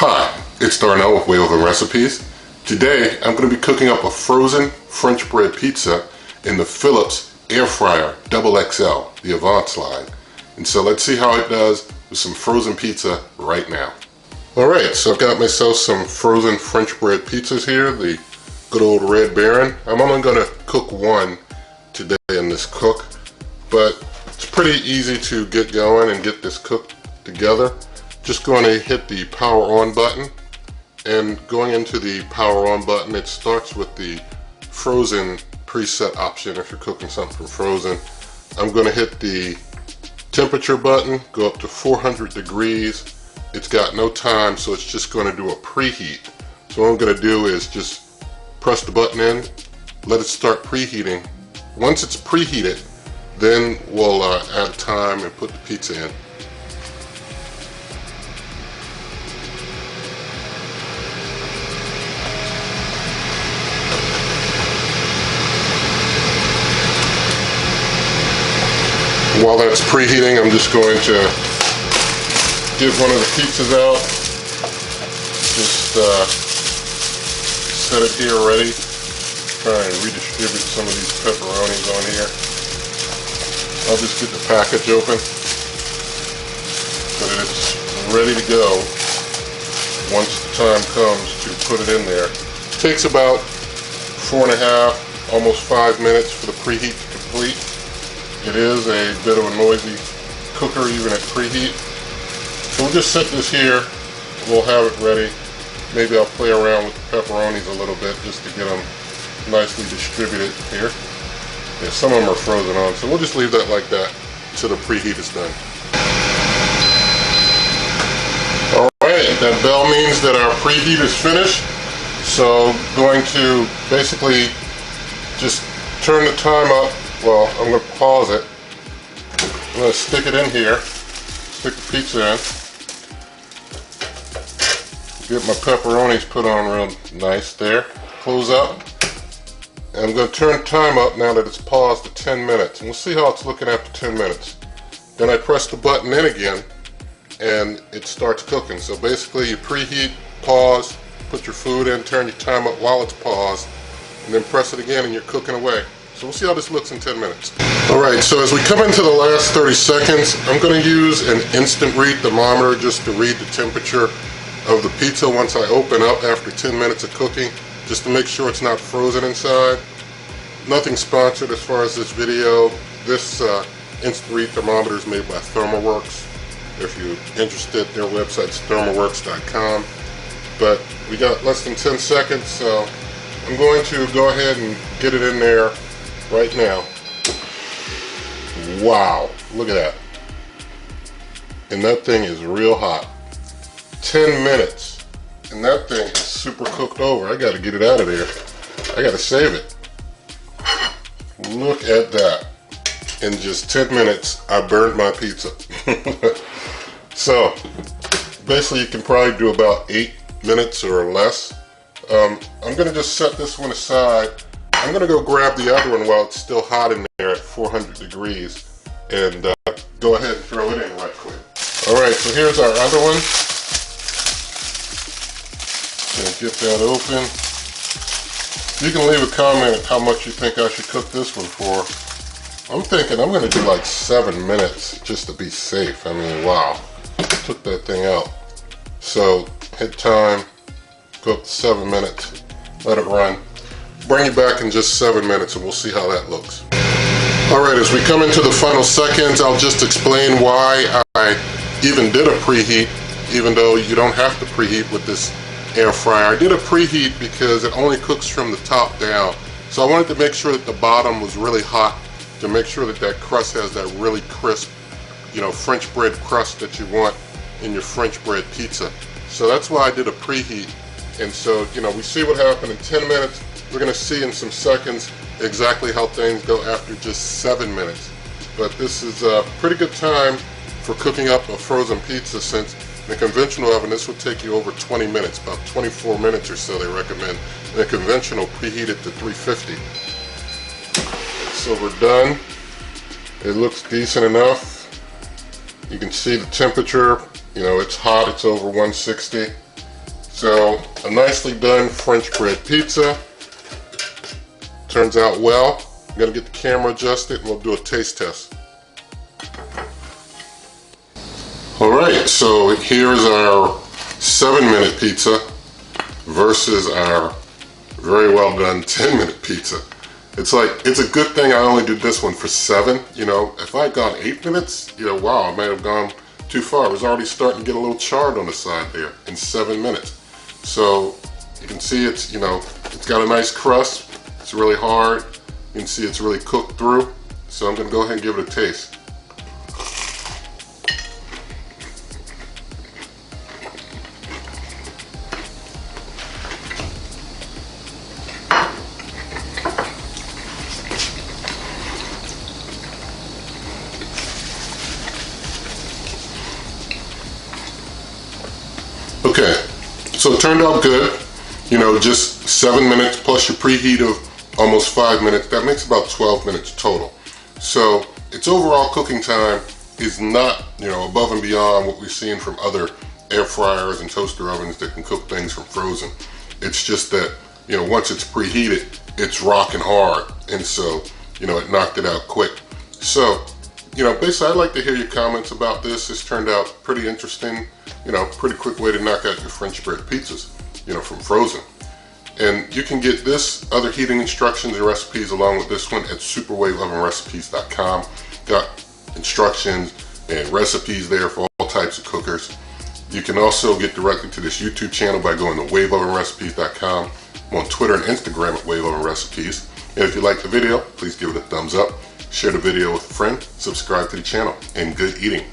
Hi, it's Darnell with Nuwave Recipes. Today I'm going to be cooking up a frozen French bread pizza in the Phillips air fryer XXL, the Avance line. And so let's see how it does with some frozen pizza right now. Alright, so I've got myself some frozen French bread pizzas here, the good old Red Baron. I'm only going to cook one today in this cook, but it's pretty easy to get going and get this cooked together. Just going to hit the power on button, and going into the power on button, it starts with the frozen preset option if you're cooking something from frozen. I'm going to hit the temperature button, go up to 400 degrees. It's got no time, so it's just going to do a preheat. So what I'm going to do is just press the button in, let it start preheating. Once it's preheated, then we'll add a time and put the pizza in. While that's preheating, I'm just going to get one of the pizzas out. Just set it here ready. Try and redistribute some of these pepperonis on here. I'll just get the package open so that it's ready to go once the time comes to put it in there. It takes about 4.5, almost 5 minutes for the preheat to complete. It is a bit of a noisy cooker even at preheat. So we'll just set this here, we'll have it ready. Maybe I'll play around with the pepperonis a little bit just to get them nicely distributed here. Yeah, some of them are frozen on, so we'll just leave that like that until the preheat is done. Alright, that bell means that our preheat is finished. So going to basically just turn the time up. Well, I'm going to pause it. I'm going to stick it in here, stick the pizza in, get my pepperonis put on real nice there, close up, and I'm going to turn time up now that it's paused to 10 minutes, and we'll see how it's looking after 10 minutes. Then I press the button in again, and it starts cooking. So basically you preheat, pause, put your food in, turn your time up while it's paused, and then press it again and you're cooking away. So we'll see how this looks in 10 minutes. Alright, so as we come into the last 30 seconds, I'm going to use an instant read thermometer just to read the temperature of the pizza once I open up after 10 minutes of cooking, just to make sure it's not frozen inside. Nothing sponsored as far as this video. This instant read thermometer is made by Thermoworks. If you're interested, their website's thermoworks.com. But we got less than 10 seconds, so I'm going to go ahead and get it in there right now. Wow, look at that. And that thing is real hot. 10 minutes. And that thing is super cooked over. I gotta get it out of there. I gotta save it. Look at that. In just 10 minutes, I burned my pizza. So, basically you can probably do about 8 minutes or less. I'm gonna just set this one aside. I'm going to go grab the other one while it's still hot in there at 400 degrees and go ahead and throw it in right quick. Alright, so here's our other one. Gonna get that open. You can leave a comment how much you think I should cook this one for. I'm thinking I'm going to do like 7 minutes just to be safe. I mean, wow. Took that thing out. So, hit time, go up to 7 minutes, let it run. Bring it back in just 7 minutes and we'll see how that looks. Alright, as we come into the final seconds, I'll just explain why I even did a preheat, even though you don't have to preheat with this air fryer. I did a preheat because it only cooks from the top down. So I wanted to make sure that the bottom was really hot, to make sure that that crust has that really crisp, French bread crust that you want in your French bread pizza. So that's why I did a preheat. And so, we see what happened in 10 minutes. We're going to see in some seconds exactly how things go after just 7 minutes. But this is a pretty good time for cooking up a frozen pizza, since in a conventional oven this will take you over 20 minutes, about 24 minutes or so they recommend. In a conventional, preheat it to 350. So we're done. It looks decent enough. You can see the temperature. It's hot, it's over 160. So a nicely done French bread pizza. Turns out well. I'm gonna get the camera adjusted and we'll do a taste test. Alright, so here's our 7-minute pizza versus our very well done 10-minute pizza. It's a good thing I only did this one for 7. You know, if I had gone 8 minutes, you know, wow, I might have gone too far. It was already starting to get a little charred on the side there in 7 minutes. So you can see it's, you know, it's got a nice crust. It's really hard. You can see it's really cooked through. So I'm gonna go ahead and give it a taste. Okay, so it turned out good. You know, just 7 minutes plus your preheat of almost 5 minutes. That makes about 12 minutes total. So its overall cooking time is not, you know, above and beyond what we've seen from other air fryers and toaster ovens that can cook things from frozen. It's just that, you know, once it's preheated, it's rocking hard. And so, you know, it knocked it out quick. So, you know, basically I'd like to hear your comments about this. This turned out pretty interesting. You know, pretty quick way to knock out your French bread pizzas, you know, from frozen. And you can get this, other heating instructions and recipes along with this one at superwaveovenrecipes.com. Got instructions and recipes there for all types of cookers. You can also get directly to this YouTube channel by going to waveovenrecipes.com. I'm on Twitter and Instagram at waveovenrecipes. And if you like the video, please give it a thumbs up, share the video with a friend, subscribe to the channel, and good eating.